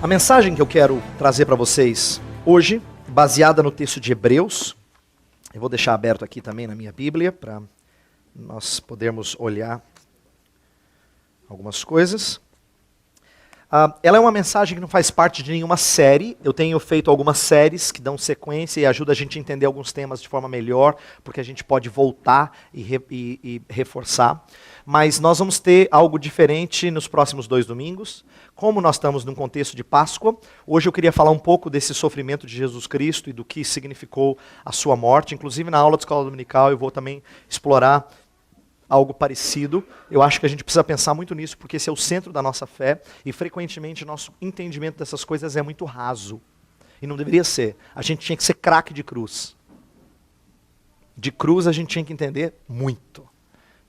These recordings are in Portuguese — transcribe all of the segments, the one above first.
A mensagem que eu quero trazer para vocês hoje, baseada no texto de Hebreus, eu vou deixar aberto aqui também na minha Bíblia, para nós podermos olhar algumas coisas. Ela é uma mensagem que não faz parte de nenhuma série. Eu tenho feito algumas séries que dão sequência e ajudam a gente a entender alguns temas de forma melhor, porque a gente pode voltar e reforçar. Mas nós vamos ter algo diferente nos próximos 2 domingos. Como nós estamos num contexto de Páscoa, hoje eu queria falar um pouco desse sofrimento de Jesus Cristo e do que significou a sua morte. Inclusive na aula de escola dominical eu vou também explorar algo parecido. Eu acho que a gente precisa pensar muito nisso, porque esse é o centro da nossa fé, e frequentemente nosso entendimento dessas coisas é muito raso. E não deveria ser. A gente tinha que ser craque de cruz. De cruz a gente tinha que entender muito,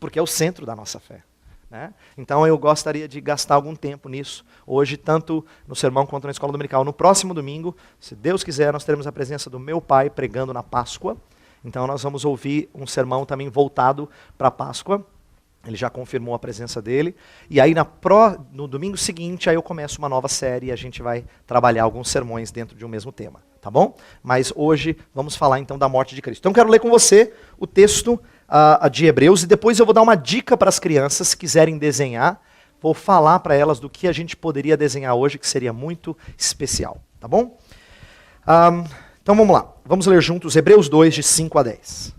porque é o centro da nossa fé. Né? Então eu gostaria de gastar algum tempo nisso, hoje, tanto no sermão quanto na escola dominical. No próximo domingo, se Deus quiser, nós teremos a presença do meu pai pregando na Páscoa. Então nós vamos ouvir um sermão também voltado para a Páscoa. Ele já confirmou a presença dele. E aí no domingo seguinte, aí eu começo uma nova série e a gente vai trabalhar alguns sermões dentro de um mesmo tema. Tá bom? Mas hoje vamos falar então da morte de Cristo. Então eu quero ler com você o texto de Hebreus e depois eu vou dar uma dica para as crianças se quiserem desenhar. Vou falar para elas do que a gente poderia desenhar hoje, que seria muito especial. Tá bom? Então vamos lá, vamos ler juntos Hebreus 2, de 5 a 10.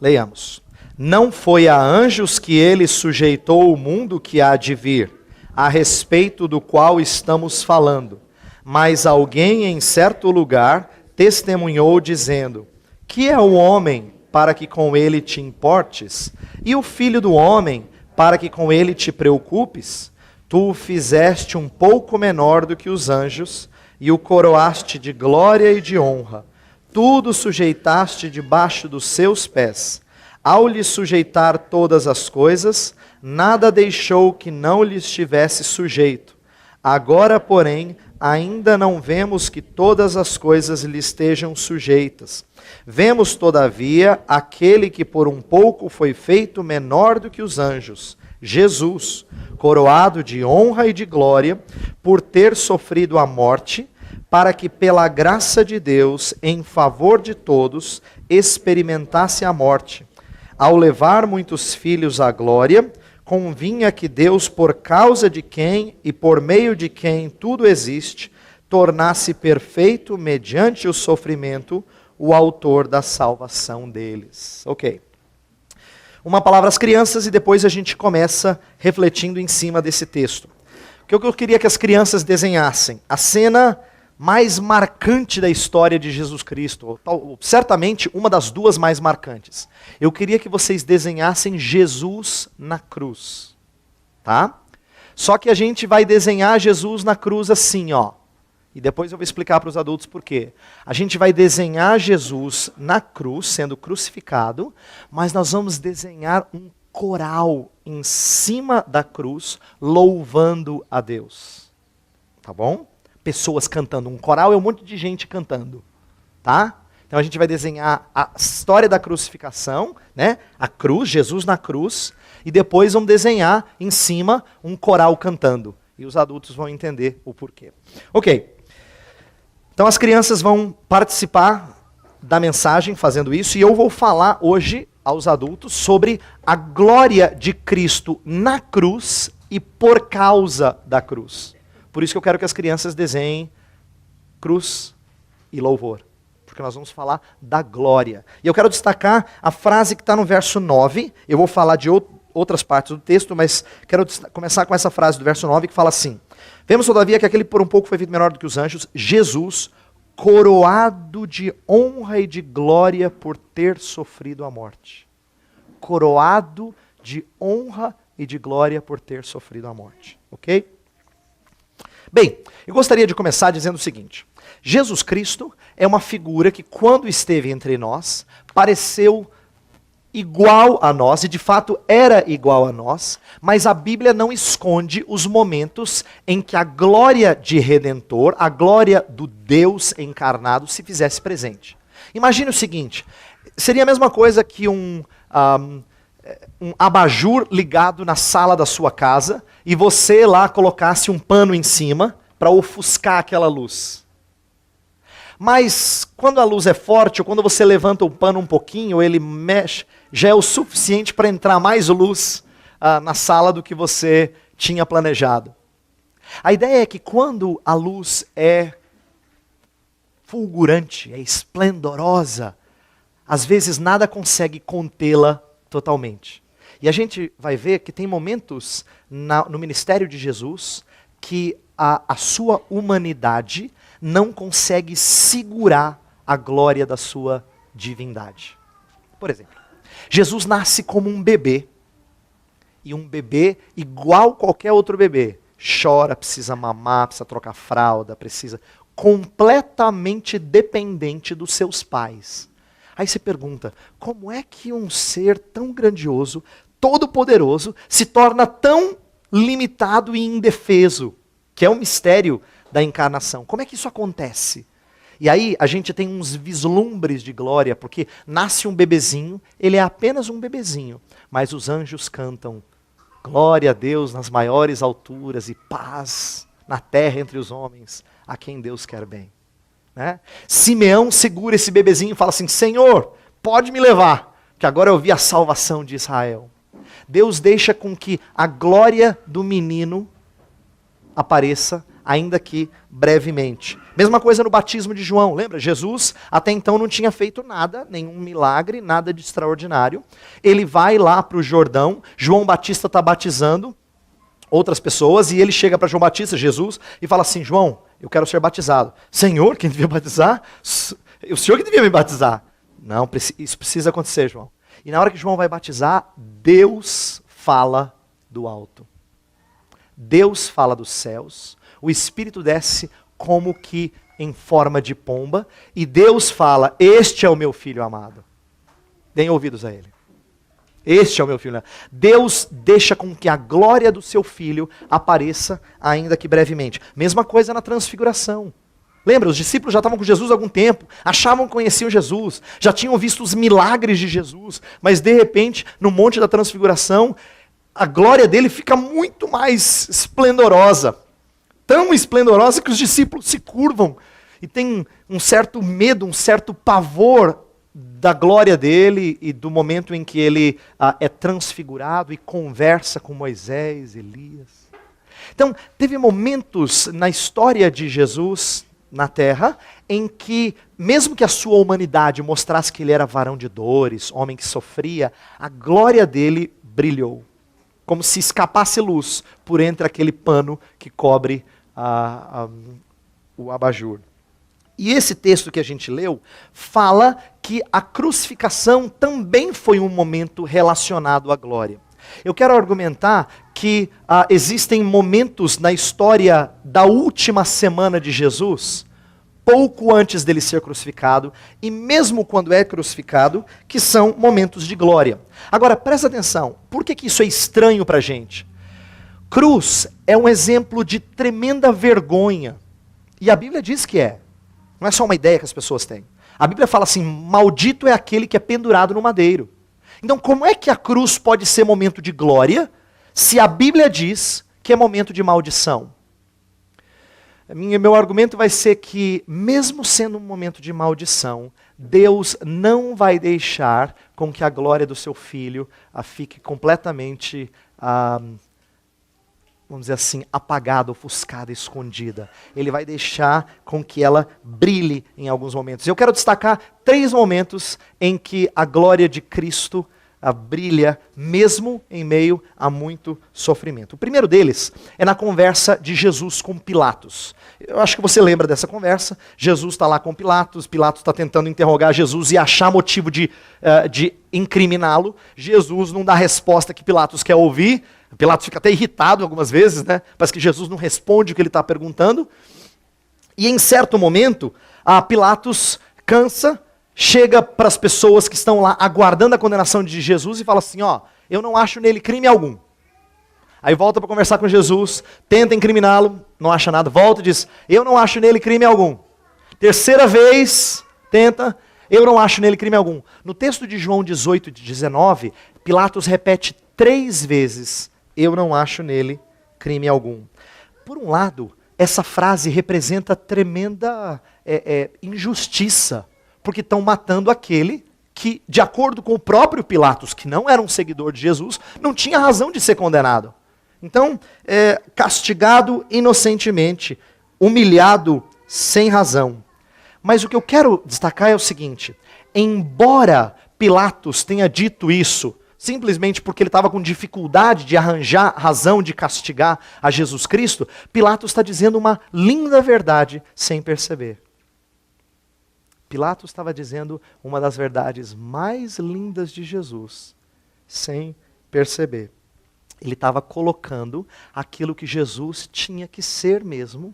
Leiamos. Não foi a anjos que ele sujeitou o mundo que há de vir, a respeito do qual estamos falando, mas alguém em certo lugar testemunhou dizendo: que é o homem para que com ele te importes, e o filho do homem para que com ele te preocupes? Tu o fizeste um pouco menor do que os anjos, e o coroaste de glória e de honra. Tudo sujeitaste debaixo dos seus pés. Ao lhe sujeitar todas as coisas, nada deixou que não lhe estivesse sujeito. Agora, porém, ainda não vemos que todas as coisas lhe estejam sujeitas. Vemos, todavia, aquele que por um pouco foi feito menor do que os anjos, Jesus, coroado de honra e de glória, por ter sofrido a morte, para que pela graça de Deus, em favor de todos, experimentasse a morte. Ao levar muitos filhos à glória, convinha que Deus, por causa de quem e por meio de quem tudo existe, tornasse perfeito, mediante o sofrimento, o autor da salvação deles. Ok. Uma palavra às crianças e depois a gente começa refletindo em cima desse texto. O que eu queria que as crianças desenhassem? A cena mais marcante da história de Jesus Cristo, certamente uma das duas mais marcantes. Eu queria que vocês desenhassem Jesus na cruz, tá? Só que a gente vai desenhar Jesus na cruz assim, ó. E depois eu vou explicar para os adultos por quê. A gente vai desenhar Jesus na cruz, sendo crucificado, mas nós vamos desenhar um coral em cima da cruz, louvando a Deus. Tá bom? Pessoas cantando. Um coral é um monte de gente cantando. Tá? Então a gente vai desenhar a história da crucificação, né? A cruz, Jesus na cruz, e depois vamos desenhar em cima um coral cantando. E os adultos vão entender o porquê. Ok. Então as crianças vão participar da mensagem fazendo isso, e eu vou falar hoje aos adultos sobre a glória de Cristo na cruz e por causa da cruz. Por isso que eu quero que as crianças desenhem cruz e louvor, porque nós vamos falar da glória. E eu quero destacar a frase que está no verso 9, eu vou falar de outras partes do texto, mas quero começar com essa frase do verso 9 que fala assim: vemos todavia que aquele por um pouco foi feito menor do que os anjos, Jesus, coroado de honra e de glória por ter sofrido a morte. Coroado de honra e de glória por ter sofrido a morte. Ok? Bem, eu gostaria de começar dizendo o seguinte: Jesus Cristo é uma figura que, quando esteve entre nós, pareceu igual a nós, e de fato era igual a nós, mas a Bíblia não esconde os momentos em que a glória de Redentor, a glória do Deus encarnado, se fizesse presente. Imagine o seguinte: seria a mesma coisa que um abajur ligado na sala da sua casa e você lá colocasse um pano em cima para ofuscar aquela luz. Mas quando a luz é forte, ou quando você levanta o pano um pouquinho, ele mexe, já é o suficiente para entrar mais luz na sala do que você tinha planejado. A ideia é que quando a luz é fulgurante, é esplendorosa, às vezes nada consegue contê-la totalmente. E a gente vai ver que tem momentos no ministério de Jesus que a sua humanidade não consegue segurar a glória da sua divindade. Por exemplo, Jesus nasce como um bebê. E um bebê igual qualquer outro bebê. Chora, precisa mamar, precisa trocar fralda, precisa... completamente dependente dos seus pais. Aí você pergunta, como é que um ser tão grandioso, todo-poderoso, se torna tão limitado e indefeso? Que é o mistério da encarnação. Como é que isso acontece? E aí a gente tem uns vislumbres de glória, porque nasce um bebezinho, ele é apenas um bebezinho, mas os anjos cantam, glória a Deus nas maiores alturas e paz na terra entre os homens, a quem Deus quer bem. Né? Simeão segura esse bebezinho e fala assim, Senhor, pode me levar, que agora eu vi a salvação de Israel. Deus deixa com que a glória do menino apareça, ainda que brevemente. Mesma coisa no batismo de João, lembra? Jesus até então não tinha feito nada, nenhum milagre, nada de extraordinário. Ele vai lá para o Jordão, João Batista está batizando outras pessoas, e ele chega para João Batista, Jesus, e fala assim, João, eu quero ser batizado. Senhor, quem devia batizar? O Senhor que devia me batizar. Não, isso precisa acontecer, João. E na hora que João vai batizar, Deus fala do alto. Deus fala dos céus, o Espírito desce como que em forma de pomba, e Deus fala, este é o meu filho amado. Deem ouvidos a ele. Este é o meu filho. Deus deixa com que a glória do seu filho apareça, ainda que brevemente. Mesma coisa na transfiguração. Lembra, os discípulos já estavam com Jesus há algum tempo, achavam que conheciam Jesus, já tinham visto os milagres de Jesus, mas de repente, no Monte da Transfiguração, a glória dele fica muito mais esplendorosa. Tão esplendorosa que os discípulos se curvam e têm um certo medo, um certo pavor da glória dele e do momento em que ele é transfigurado e conversa com Moisés, Elias. Então, teve momentos na história de Jesus na terra em que, mesmo que a sua humanidade mostrasse que ele era varão de dores, homem que sofria, a glória dele brilhou. Como se escapasse luz por entre aquele pano que cobre o abajur. E esse texto que a gente leu fala que a crucificação também foi um momento relacionado à glória. Eu quero argumentar que existem momentos na história da última semana de Jesus, pouco antes dele ser crucificado, e mesmo quando é crucificado, que são momentos de glória. Agora, presta atenção, por que isso é estranho para a gente? Cruz é um exemplo de tremenda vergonha, e a Bíblia diz que é. Não é só uma ideia que as pessoas têm. A Bíblia fala assim, maldito é aquele que é pendurado no madeiro. Então, como é que a cruz pode ser momento de glória, se a Bíblia diz que é momento de maldição? Meu argumento vai ser que, mesmo sendo um momento de maldição, Deus não vai deixar com que a glória do seu Filho fique completamente, vamos dizer assim, apagada, ofuscada, escondida. Ele vai deixar com que ela brilhe em alguns momentos. Eu quero destacar 3 momentos em que a glória de Cristo brilha, mesmo em meio a muito sofrimento. O primeiro deles é na conversa de Jesus com Pilatos. Eu acho que você lembra dessa conversa. Jesus está lá com Pilatos, Pilatos está tentando interrogar Jesus e achar motivo de incriminá-lo. Jesus não dá a resposta que Pilatos quer ouvir. Pilatos fica até irritado algumas vezes, né? Parece que Jesus não responde o que ele está perguntando. E em certo momento, Pilatos cansa, chega para as pessoas que estão lá aguardando a condenação de Jesus e fala assim, eu não acho nele crime algum. Aí volta para conversar com Jesus, tenta incriminá-lo, não acha nada, volta e diz, eu não acho nele crime algum. Terceira vez, tenta, Eu não acho nele crime algum. No texto de João 18, 19, Pilatos repete 3 vezes, eu não acho nele crime algum. Por um lado, essa frase representa tremenda injustiça, porque estão matando aquele que, de acordo com o próprio Pilatos, que não era um seguidor de Jesus, não tinha razão de ser condenado. Então, castigado inocentemente, humilhado sem razão. Mas o que eu quero destacar é o seguinte, embora Pilatos tenha dito isso, simplesmente porque ele estava com dificuldade de arranjar razão de castigar a Jesus Cristo, Pilatos está dizendo uma linda verdade sem perceber. Pilatos estava dizendo uma das verdades mais lindas de Jesus, sem perceber. Ele estava colocando aquilo que Jesus tinha que ser mesmo,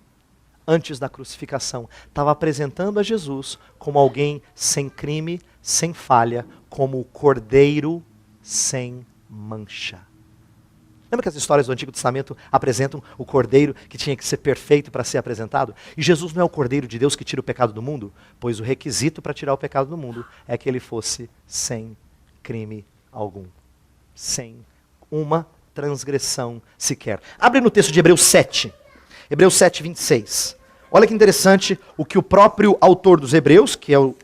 antes da crucificação. Estava apresentando a Jesus como alguém sem crime, sem falha, como o Cordeiro sem mancha. Lembra que as histórias do Antigo Testamento apresentam o Cordeiro que tinha que ser perfeito para ser apresentado? E Jesus não é o Cordeiro de Deus que tira o pecado do mundo? Pois o requisito para tirar o pecado do mundo é que ele fosse sem crime algum. Sem uma transgressão sequer. Abre no texto de Hebreus 7. Hebreus 7, 26. Olha que interessante o que o próprio autor dos Hebreus, que é o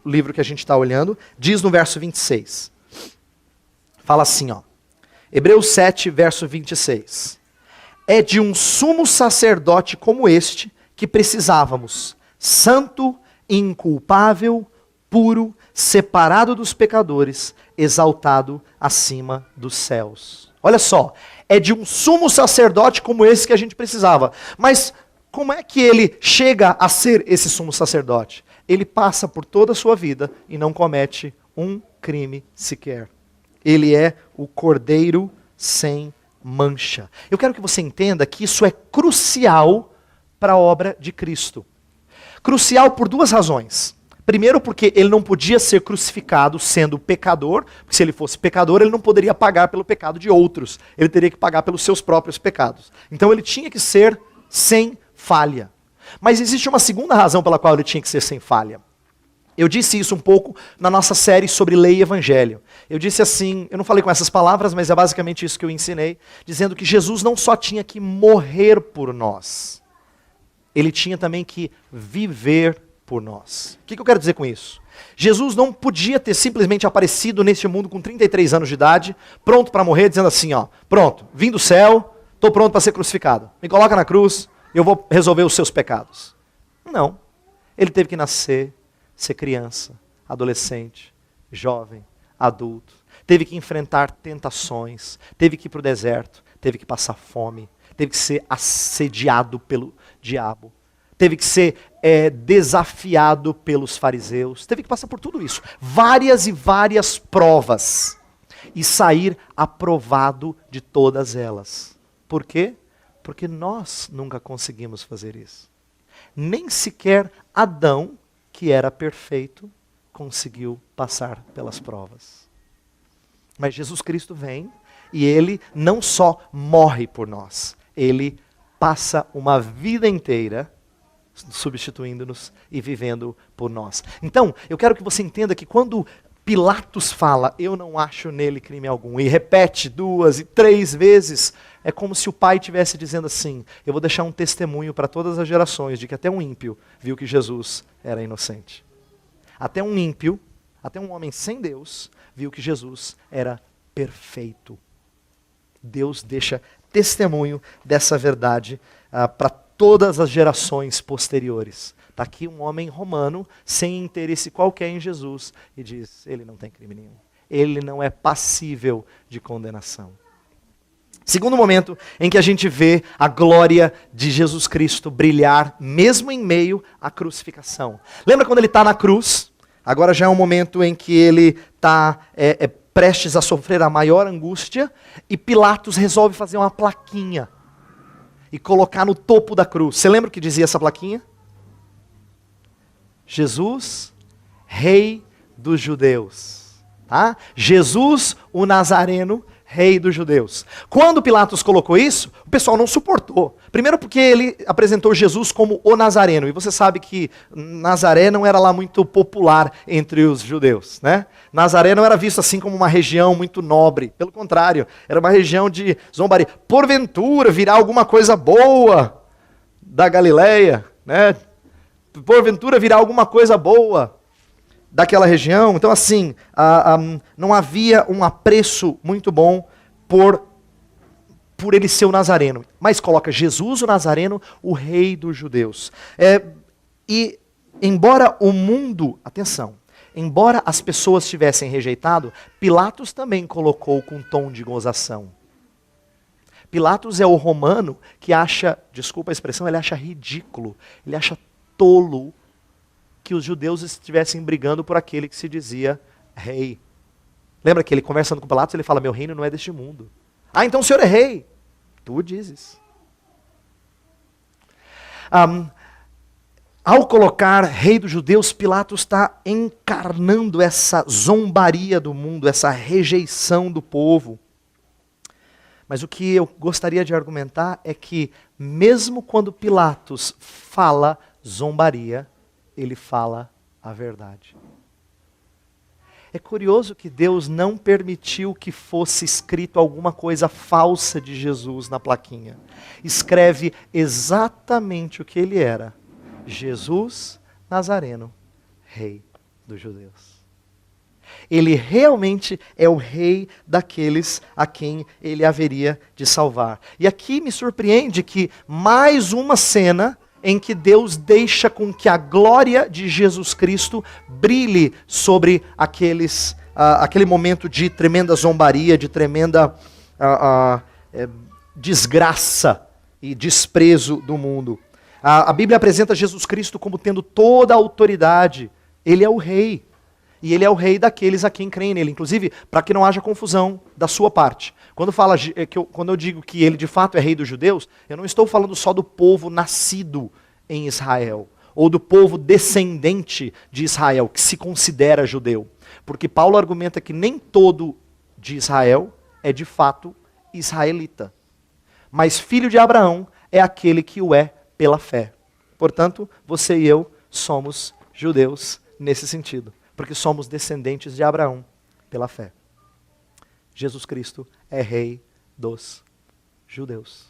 livro que a gente está olhando, diz no verso 26. Fala assim, ó. Hebreus 7, verso 26. É de um sumo sacerdote como este que precisávamos, santo, inculpável, puro, separado dos pecadores, exaltado acima dos céus. Olha só, é de um sumo sacerdote como esse que a gente precisava. Mas como é que ele chega a ser esse sumo sacerdote? Ele passa por toda a sua vida e não comete um crime sequer. Ele é o Cordeiro sem mancha. Eu quero que você entenda que isso é crucial para a obra de Cristo. Crucial por 2 razões. Primeiro, porque ele não podia ser crucificado sendo pecador, porque se ele fosse pecador, ele não poderia pagar pelo pecado de outros. Ele teria que pagar pelos seus próprios pecados. Então ele tinha que ser sem falha. Mas existe uma segunda razão pela qual ele tinha que ser sem falha. Eu disse isso um pouco na nossa série sobre lei e evangelho. Eu disse assim, eu não falei com essas palavras, mas é basicamente isso que eu ensinei, dizendo que Jesus não só tinha que morrer por nós, ele tinha também que viver por nós. O que eu quero dizer com isso? Jesus não podia ter simplesmente aparecido neste mundo com 33 anos de idade, pronto para morrer, dizendo assim, ó, pronto, vim do céu, estou pronto para ser crucificado. Me coloca na cruz, eu vou resolver os seus pecados. Não. Ele teve que nascer, ser criança, adolescente, jovem, adulto. Teve que enfrentar tentações, teve que ir para o deserto, teve que passar fome, teve que ser assediado pelo diabo, teve que ser desafiado pelos fariseus, teve que passar por tudo isso. Várias e várias provas. E sair aprovado de todas elas. Por quê? Porque nós nunca conseguimos fazer isso. Nem sequer Adão, que era perfeito, conseguiu passar pelas provas. Mas Jesus Cristo vem e ele não só morre por nós, ele passa uma vida inteira substituindo-nos e vivendo por nós. Então, eu quero que você entenda que quando Pilatos fala, eu não acho nele crime algum, e repete 2 e 3 vezes, é como se o pai estivesse dizendo assim, eu vou deixar um testemunho para todas as gerações de que até um ímpio viu que Jesus era inocente. Até um ímpio, até um homem sem Deus, viu que Jesus era perfeito. Deus deixa testemunho dessa verdade para todas as gerações posteriores. Está aqui um homem romano, sem interesse qualquer em Jesus, e diz, ele não tem crime nenhum. Ele não é passível de condenação. Segundo momento em que a gente vê a glória de Jesus Cristo brilhar, mesmo em meio à crucificação. Lembra quando ele está na cruz? Agora já é um momento em que ele está prestes a sofrer a maior angústia, e Pilatos resolve fazer uma plaquinha e colocar no topo da cruz. Você lembra o que dizia essa plaquinha? Jesus, Rei dos Judeus. Tá? Jesus, o Nazareno, Rei dos Judeus. Quando Pilatos colocou isso, o pessoal não suportou. Primeiro porque ele apresentou Jesus como o Nazareno. E você sabe que Nazaré não era lá muito popular entre os judeus, né? Nazaré não era visto assim como uma região muito nobre. Pelo contrário, era uma região de zombaria. Porventura virá alguma coisa boa da Galileia, né? Porventura virá alguma coisa boa daquela região. Então assim, não havia um apreço muito bom por ele ser o Nazareno. Mas coloca Jesus o Nazareno, o rei dos judeus. E embora o mundo, atenção, embora as pessoas tivessem rejeitado, Pilatos também colocou com tom de gozação. Pilatos é o romano que acha, desculpa a expressão, ele acha ridículo, ele acha tolo que os judeus estivessem brigando por aquele que se dizia rei. Lembra que ele conversando com Pilatos, ele fala, meu reino não é deste mundo. Ah, então o senhor é rei. Tu dizes. Ao colocar rei dos judeus, Pilatos está encarnando essa zombaria do mundo, essa rejeição do povo. Mas o que eu gostaria de argumentar é que, mesmo quando Pilatos fala zombaria, ele fala a verdade. É curioso que Deus não permitiu que fosse escrito alguma coisa falsa de Jesus na plaquinha. Escreve exatamente o que ele era. Jesus Nazareno, rei dos judeus. Ele realmente é o rei daqueles a quem ele haveria de salvar. E aqui me surpreende que mais uma cena em que Deus deixa com que a glória de Jesus Cristo brilhe sobre aquele momento de tremenda zombaria, de tremenda desgraça e desprezo do mundo. A Bíblia apresenta Jesus Cristo como tendo toda a autoridade. Ele é o rei. E ele é o rei daqueles a quem creem nele. Inclusive, para que não haja confusão da sua parte. Quando eu digo que ele de fato é rei dos judeus, eu não estou falando só do povo nascido em Israel, ou do povo descendente de Israel, que se considera judeu. Porque Paulo argumenta que nem todo de Israel é de fato israelita. Mas filho de Abraão é aquele que o é pela fé. Portanto, você e eu somos judeus nesse sentido. Porque somos descendentes de Abraão pela fé. Jesus Cristo é rei dos judeus.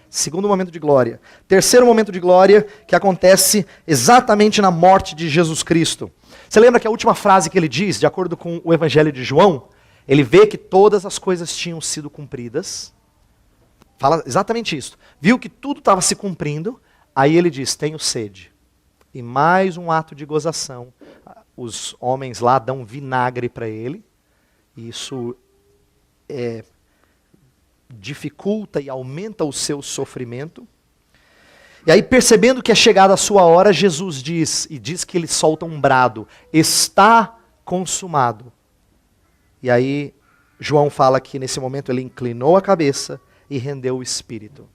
Segundo momento de glória. Terceiro momento de glória que acontece exatamente na morte de Jesus Cristo. Você lembra que a última frase que ele diz, de acordo com o Evangelho de João, ele vê que todas as coisas tinham sido cumpridas. Fala exatamente isso. Viu que tudo estava se cumprindo, aí ele diz, tenho sede. E mais um ato de gozação. Os homens lá dão vinagre para ele. E isso dificulta e aumenta o seu sofrimento. E aí, percebendo que é chegada a sua hora, Jesus diz que ele solta um brado, está consumado. E aí, João fala que nesse momento ele inclinou a cabeça e rendeu o espírito.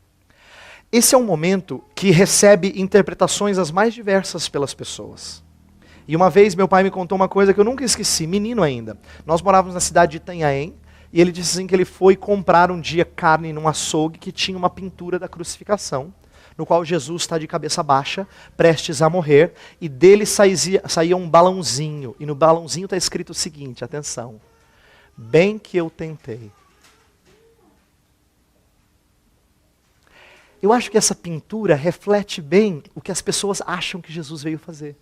Esse é um momento que recebe interpretações as mais diversas pelas pessoas. E uma vez meu pai me contou uma coisa que eu nunca esqueci, menino ainda. Nós morávamos na cidade de Itanhaém, e ele disse assim que ele foi comprar um dia carne num açougue que tinha uma pintura da crucificação, no qual Jesus está de cabeça baixa, prestes a morrer, e dele saía um balãozinho, e no balãozinho está escrito o seguinte, atenção, bem que eu tentei. Eu acho que essa pintura reflete bem o que as pessoas acham que Jesus veio fazer.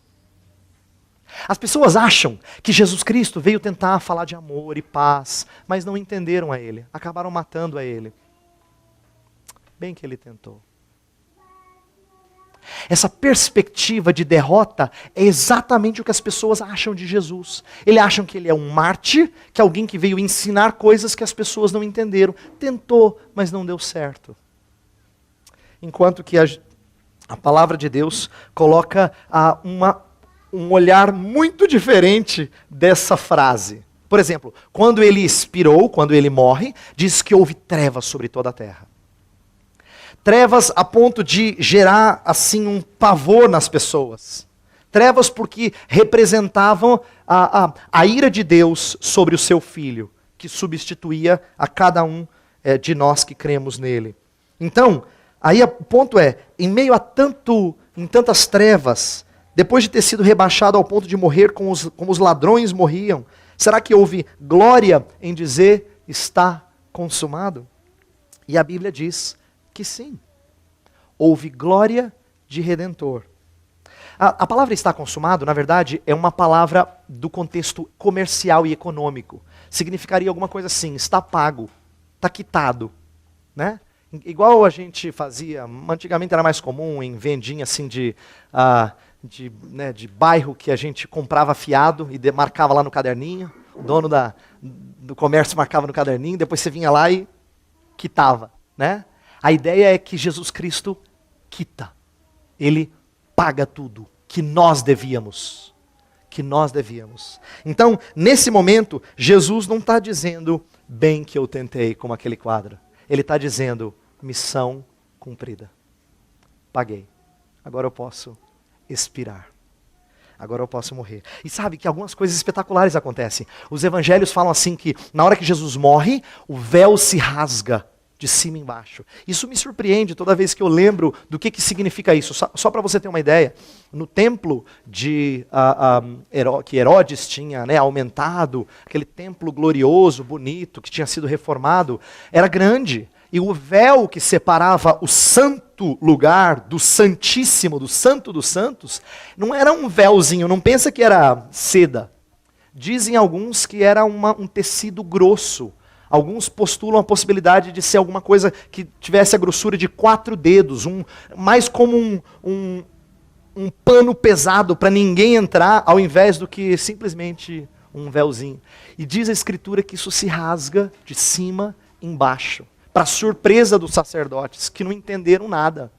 As pessoas acham que Jesus Cristo veio tentar falar de amor e paz, mas não entenderam a ele, acabaram matando a ele. Bem que ele tentou. Essa perspectiva de derrota é exatamente o que as pessoas acham de Jesus. Eles acham que ele é um mártir, que é alguém que veio ensinar coisas que as pessoas não entenderam. Tentou, mas não deu certo. Enquanto que a palavra de Deus coloca um olhar muito diferente dessa frase. Por exemplo, quando ele expirou, quando ele morre, diz que houve trevas sobre toda a terra. Trevas a ponto de gerar assim um pavor nas pessoas. Trevas porque representavam a ira de Deus sobre o seu filho. que substituía a cada um de nós que cremos nele. Então, aí o ponto é, em meio a tantas trevas, depois de ter sido rebaixado ao ponto de morrer como os ladrões morriam, será que houve glória em dizer está consumado? E a Bíblia diz que sim. Houve glória de Redentor. A palavra está consumado, na verdade, é uma palavra do contexto comercial e econômico. Significaria alguma coisa assim, está pago, está quitado, né? Igual a gente fazia, antigamente era mais comum em vendinha assim de bairro que a gente comprava fiado e marcava lá no caderninho, o dono do comércio marcava no caderninho, depois você vinha lá e quitava, né? A ideia é que Jesus Cristo quita, Ele paga tudo que nós devíamos. Então, nesse momento, Jesus não está dizendo, bem que eu tentei, como aquele quadro. Ele está dizendo, missão cumprida. Paguei. Agora eu posso expirar. Agora eu posso morrer. E sabe que algumas coisas espetaculares acontecem. Os evangelhos falam assim que, na hora que Jesus morre, o véu se rasga de cima e embaixo. Isso me surpreende toda vez que eu lembro do que significa isso. Só para você ter uma ideia, no templo que Herodes tinha aumentado, aquele templo glorioso, bonito, que tinha sido reformado, era grande. E o véu que separava o santo lugar do santíssimo, do santo dos santos, não era um véuzinho, não pensa que era seda. Dizem alguns que era um tecido grosso. Alguns postulam a possibilidade de ser alguma coisa que tivesse a grossura de 4 dedos, mais como um pano pesado para ninguém entrar, ao invés do que simplesmente um véuzinho. E diz a Escritura que isso se rasga de cima embaixo, para surpresa dos sacerdotes, que não entenderam nada.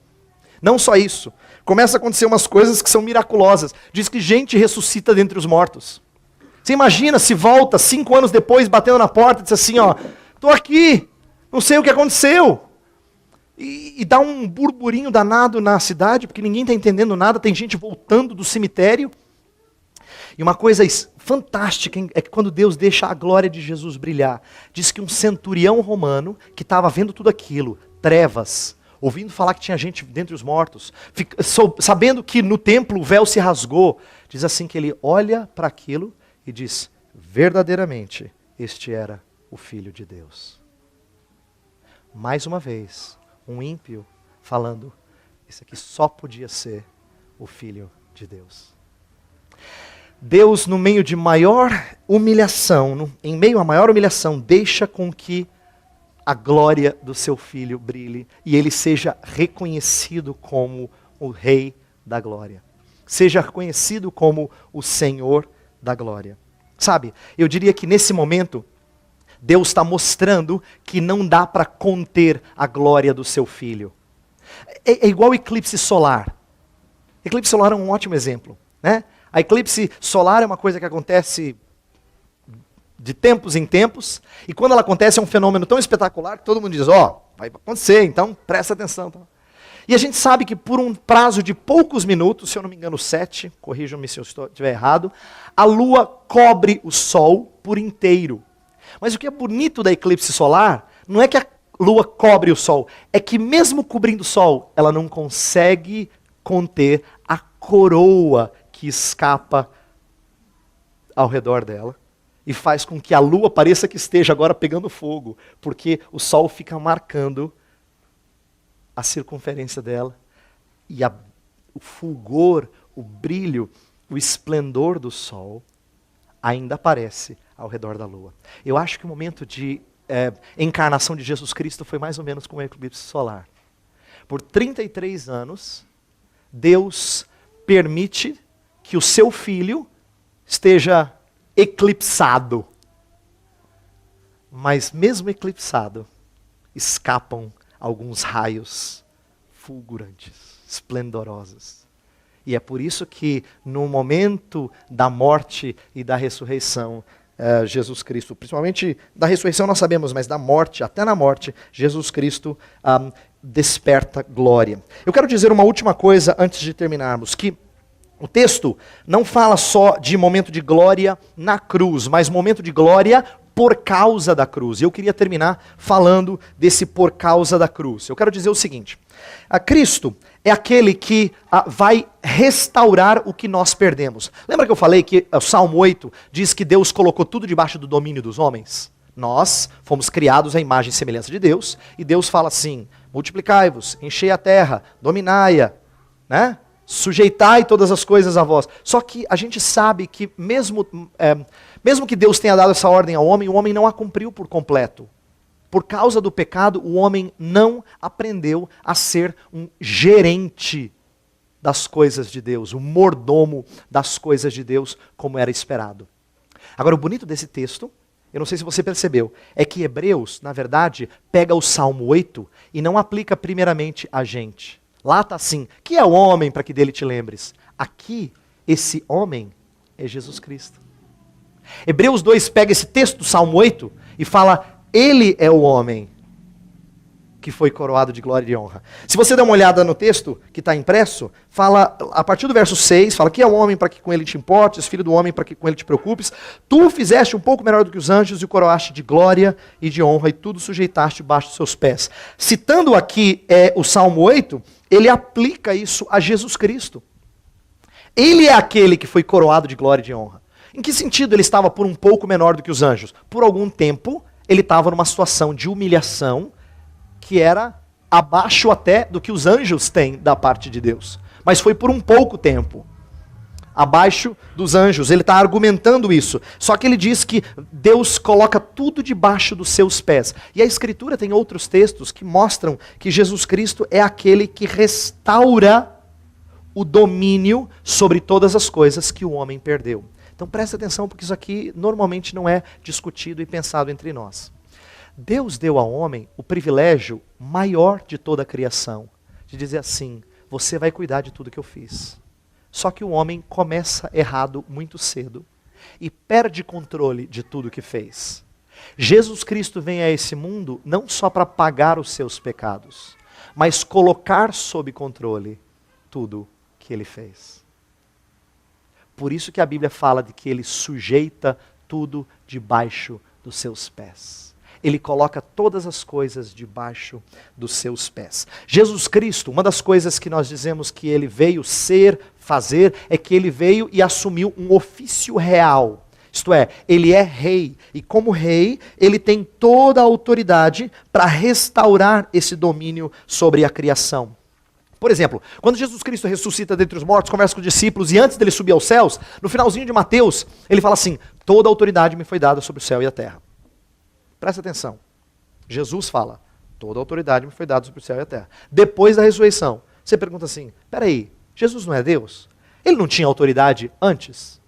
Não só isso, começa a acontecer umas coisas que são miraculosas. Diz que gente ressuscita dentre os mortos. Você imagina se volta 5 anos depois, batendo na porta e diz assim, estou aqui, não sei o que aconteceu. E dá um burburinho danado na cidade, porque ninguém está entendendo nada, tem gente voltando do cemitério. E uma coisa fantástica é que quando Deus deixa a glória de Jesus brilhar, diz que um centurião romano, que estava vendo tudo aquilo, trevas, ouvindo falar que tinha gente dentre os mortos, sabendo que no templo o véu se rasgou, diz assim que ele olha para aquilo, e diz, verdadeiramente, este era o Filho de Deus. Mais uma vez, um ímpio falando, esse aqui só podia ser o Filho de Deus. Deus, no meio de maior humilhação, em meio à maior humilhação, deixa com que a glória do seu Filho brilhe e ele seja reconhecido como o Rei da glória. Seja reconhecido como o Senhor da glória. Sabe, eu diria que nesse momento, Deus está mostrando que não dá para conter a glória do seu Filho. É igual eclipse solar. Eclipse solar é um ótimo exemplo, né? A eclipse solar é uma coisa que acontece de tempos em tempos, e quando ela acontece é um fenômeno tão espetacular que todo mundo diz, vai acontecer, então presta atenção. E a gente sabe que por um prazo de poucos minutos, se eu não me engano 7, corrijam-me se eu estiver errado, a lua cobre o sol por inteiro. Mas o que é bonito da eclipse solar, não é que a lua cobre o sol, é que mesmo cobrindo o sol, ela não consegue conter a coroa que escapa ao redor dela. E faz com que a lua pareça que esteja agora pegando fogo, porque o sol fica marcando a circunferência dela, e o fulgor, o brilho, o esplendor do sol ainda aparece ao redor da lua. Eu acho que o momento de encarnação de Jesus Cristo foi mais ou menos como o eclipse solar. Por 33 anos, Deus permite que o seu Filho esteja eclipsado. Mas mesmo eclipsado, escapam alguns raios fulgurantes, esplendorosos. E é por isso que no momento da morte e da ressurreição, Jesus Cristo, principalmente da ressurreição nós sabemos, mas da morte, até na morte, Jesus Cristo desperta glória. Eu quero dizer uma última coisa antes de terminarmos, que o texto não fala só de momento de glória na cruz, mas momento de glória por causa da cruz. E eu queria terminar falando desse por causa da cruz. Eu quero dizer o seguinte, Cristo é aquele que vai restaurar o que nós perdemos. Lembra que eu falei que o Salmo 8 diz que Deus colocou tudo debaixo do domínio dos homens? Nós fomos criados à imagem e semelhança de Deus, e Deus fala assim, multiplicai-vos, enchei a terra, dominai-a, né? Sujeitai todas as coisas a vós. Só que a gente sabe que mesmo que Deus tenha dado essa ordem ao homem, o homem não a cumpriu por completo. Por causa do pecado, o homem não aprendeu a ser um gerente das coisas de Deus, um mordomo das coisas de Deus, como era esperado. Agora, o bonito desse texto, eu não sei se você percebeu, é que Hebreus, na verdade, pega o Salmo 8 e não aplica primeiramente a gente. Lá está assim, que é o homem para que dele te lembres? Aqui, esse homem é Jesus Cristo. Hebreus 2 pega esse texto do Salmo 8 e fala, ele é o homem que foi coroado de glória e de honra. Se você der uma olhada no texto que está impresso, fala, a partir do verso 6, fala, que é o homem para que com ele te importes, filho do homem para que com ele te preocupes. Tu o fizeste um pouco melhor do que os anjos e o coroaste de glória e de honra e tudo sujeitaste debaixo dos seus pés. Citando aqui o Salmo 8, ele aplica isso a Jesus Cristo. Ele é aquele que foi coroado de glória e de honra. Em que sentido ele estava por um pouco menor do que os anjos? Por algum tempo, ele estava numa situação de humilhação que era abaixo até do que os anjos têm da parte de Deus. Mas foi por um pouco tempo. Abaixo dos anjos. Ele está argumentando isso. Só que ele diz que Deus coloca tudo debaixo dos seus pés. E a Escritura tem outros textos que mostram que Jesus Cristo é aquele que restaura o domínio sobre todas as coisas que o homem perdeu. Então presta atenção, porque isso aqui normalmente não é discutido e pensado entre nós. Deus deu ao homem o privilégio maior de toda a criação, de dizer assim, você vai cuidar de tudo que eu fiz. Só que o homem começa errado muito cedo e perde controle de tudo que fez. Jesus Cristo vem a esse mundo não só para pagar os seus pecados, mas colocar sob controle tudo que ele fez. Por isso que a Bíblia fala de que ele sujeita tudo debaixo dos seus pés. Ele coloca todas as coisas debaixo dos seus pés. Jesus Cristo, uma das coisas que nós dizemos que ele veio ser, fazer, é que ele veio e assumiu um ofício real. Isto é, ele é rei. E como rei, ele tem toda a autoridade para restaurar esse domínio sobre a criação. Por exemplo, quando Jesus Cristo ressuscita dentre os mortos, conversa com os discípulos, e antes dele subir aos céus, no finalzinho de Mateus, ele fala assim, toda a autoridade me foi dada sobre o céu e a terra. Presta atenção. Jesus fala, toda a autoridade me foi dada sobre o céu e a terra. Depois da ressurreição, você pergunta assim, peraí, Jesus não é Deus? Ele não tinha autoridade antes?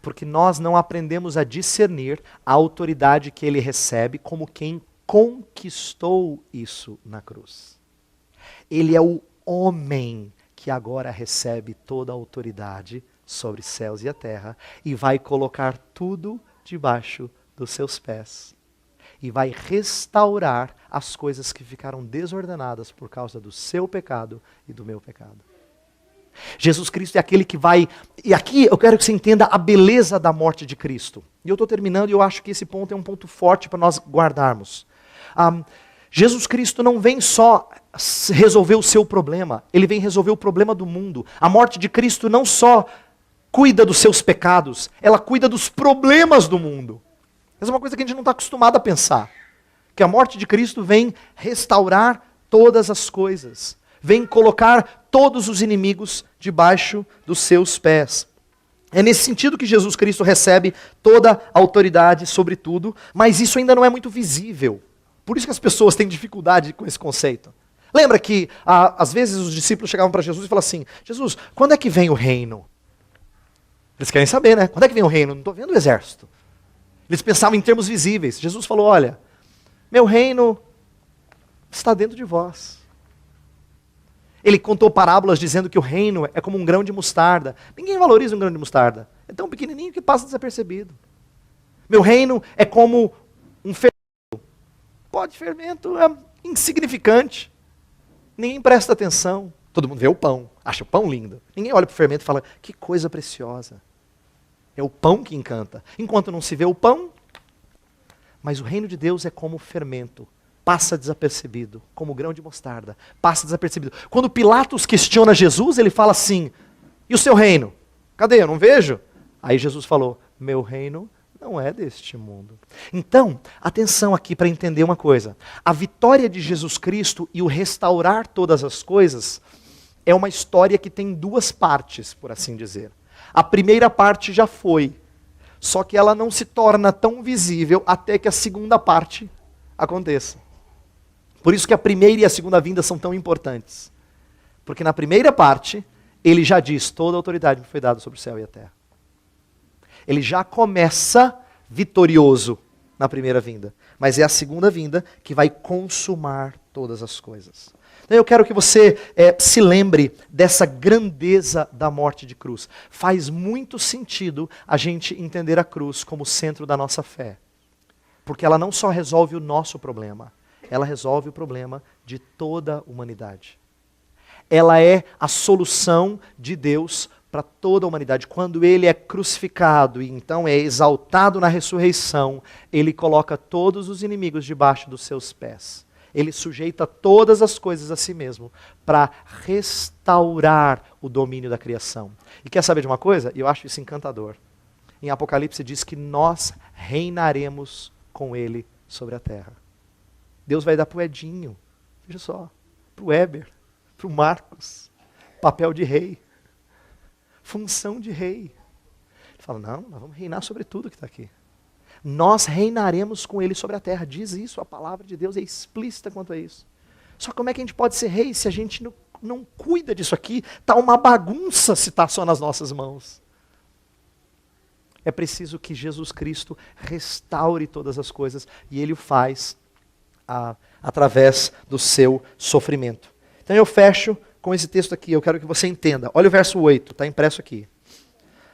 Porque nós não aprendemos a discernir a autoridade que ele recebe como quem conquistou isso na cruz. Ele é o homem que agora recebe toda a autoridade sobre os céus e a terra e vai colocar tudo debaixo dos seus pés. E vai restaurar as coisas que ficaram desordenadas por causa do seu pecado e do meu pecado. Jesus Cristo é aquele que vai... E aqui eu quero que você entenda a beleza da morte de Cristo. E eu estou terminando e eu acho que esse ponto é um ponto forte para nós guardarmos. Jesus Cristo não vem só resolver o seu problema, ele vem resolver o problema do mundo. A morte de Cristo não só cuida dos seus pecados, ela cuida dos problemas do mundo. Essa é uma coisa que a gente não está acostumado a pensar. Que a morte de Cristo vem restaurar todas as coisas. Vem colocar todos os inimigos debaixo dos seus pés. É nesse sentido que Jesus Cristo recebe toda a autoridade sobre tudo, mas isso ainda não é muito visível. Por isso que as pessoas têm dificuldade com esse conceito. Lembra que, às vezes, os discípulos chegavam para Jesus e falavam assim, Jesus, quando é que vem o reino? Eles querem saber, né? Quando é que vem o reino? Não estou vendo o exército. Eles pensavam em termos visíveis. Jesus falou, olha, meu reino está dentro de vós. Ele contou parábolas dizendo que o reino é como um grão de mostarda. Ninguém valoriza um grão de mostarda. É tão pequenininho que passa desapercebido. Meu reino é como um fermento. Pode, fermento é insignificante. Ninguém presta atenção. Todo mundo vê o pão, acha o pão lindo. Ninguém olha para o fermento e fala, que coisa preciosa. É o pão que encanta. Enquanto não se vê o pão, mas o reino de Deus é como o fermento. Passa desapercebido, como o grão de mostarda. Passa desapercebido. Quando Pilatos questiona Jesus, ele fala assim, e o seu reino? Cadê? Eu não vejo. Aí Jesus falou, meu reino não é deste mundo. Então, atenção aqui para entender uma coisa. A vitória de Jesus Cristo e o restaurar todas as coisas é uma história que tem duas partes, por assim dizer. A primeira parte já foi, só que ela não se torna tão visível até que a segunda parte aconteça. Por isso que a primeira e a segunda vinda são tão importantes. Porque na primeira parte, ele já diz, toda a autoridade me foi dada sobre o céu e a terra. Ele já começa vitorioso na primeira vinda. Mas é a segunda vinda que vai consumar todas as coisas. Então eu quero que você se lembre dessa grandeza da morte de cruz. Faz muito sentido a gente entender a cruz como centro da nossa fé. Porque ela não só resolve o nosso problema, ela resolve o problema de toda a humanidade. Ela é a solução de Deus para toda a humanidade. Quando ele é crucificado e então é exaltado na ressurreição, ele coloca todos os inimigos debaixo dos seus pés. Ele sujeita todas as coisas a si mesmo para restaurar o domínio da criação. E quer saber de uma coisa? Eu acho isso encantador. Em Apocalipse diz que nós reinaremos com ele sobre a terra. Deus vai dar para o Edinho, veja só, para o Weber, para o Marcos, papel de rei, função de rei. Ele fala, não, nós vamos reinar sobre tudo que está aqui. Nós reinaremos com ele sobre a terra. Diz isso, a palavra de Deus é explícita quanto a isso. Só como é que a gente pode ser rei se a gente não cuida disso aqui? Está uma bagunça se está só nas nossas mãos. É preciso que Jesus Cristo restaure todas as coisas e ele o faz através do seu sofrimento. Então eu fecho com esse texto aqui, eu quero que você entenda. Olha o verso 8, está impresso aqui.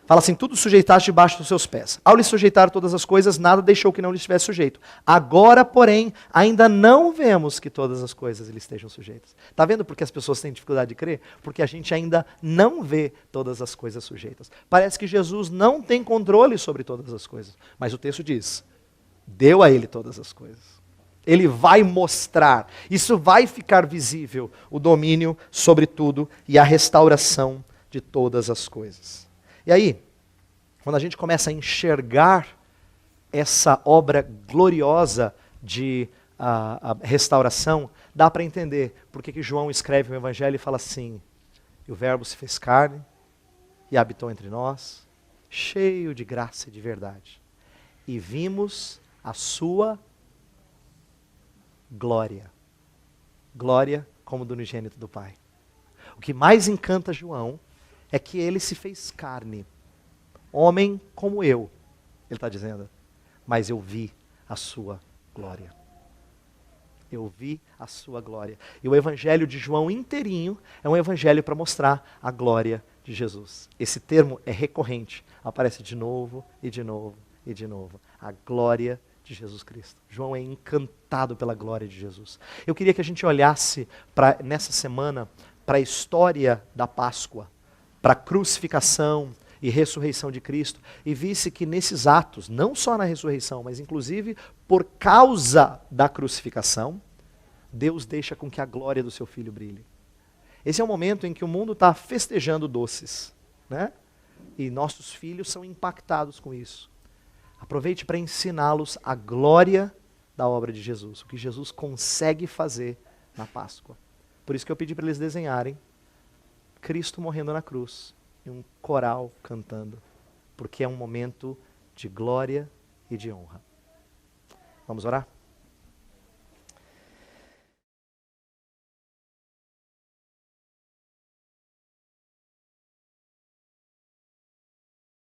Fala assim, tudo sujeitaste debaixo dos seus pés. Ao lhe sujeitar todas as coisas, nada deixou que não lhe estivesse sujeito. Agora, porém, ainda não vemos que todas as coisas lhe estejam sujeitas. Está vendo por que as pessoas têm dificuldade de crer? Porque a gente ainda não vê todas as coisas sujeitas. Parece que Jesus não tem controle sobre todas as coisas. Mas o texto diz, deu a ele todas as coisas. Ele vai mostrar, isso vai ficar visível, o domínio sobre tudo e a restauração de todas as coisas. E aí, quando a gente começa a enxergar essa obra gloriosa de a restauração, dá para entender por que João escreve o Evangelho e fala assim, e o Verbo se fez carne e habitou entre nós, cheio de graça e de verdade. E vimos a sua glória. Glória como do unigênito do Pai. O que mais encanta João é que ele se fez carne. Homem como eu, ele está dizendo. Mas eu vi a sua glória. Eu vi a sua glória. E o evangelho de João inteirinho é um evangelho para mostrar a glória de Jesus. Esse termo é recorrente. Aparece de novo e de novo e de novo. A glória de Jesus Cristo. João é encantado pela glória de Jesus. Eu queria que a gente olhasse nessa semana para a história da Páscoa, para a crucificação e ressurreição de Cristo, e visse que nesses atos, não só na ressurreição, mas inclusive por causa da crucificação, Deus deixa com que a glória do seu Filho brilhe. Esse é o momento em que o mundo está festejando doces, né? E nossos filhos são impactados com isso. Aproveite para ensiná-los a glória da obra de Jesus, o que Jesus consegue fazer na Páscoa. Por isso que eu pedi para eles desenharem Cristo morrendo na cruz e um coral cantando, porque é um momento de glória e de honra. Vamos orar?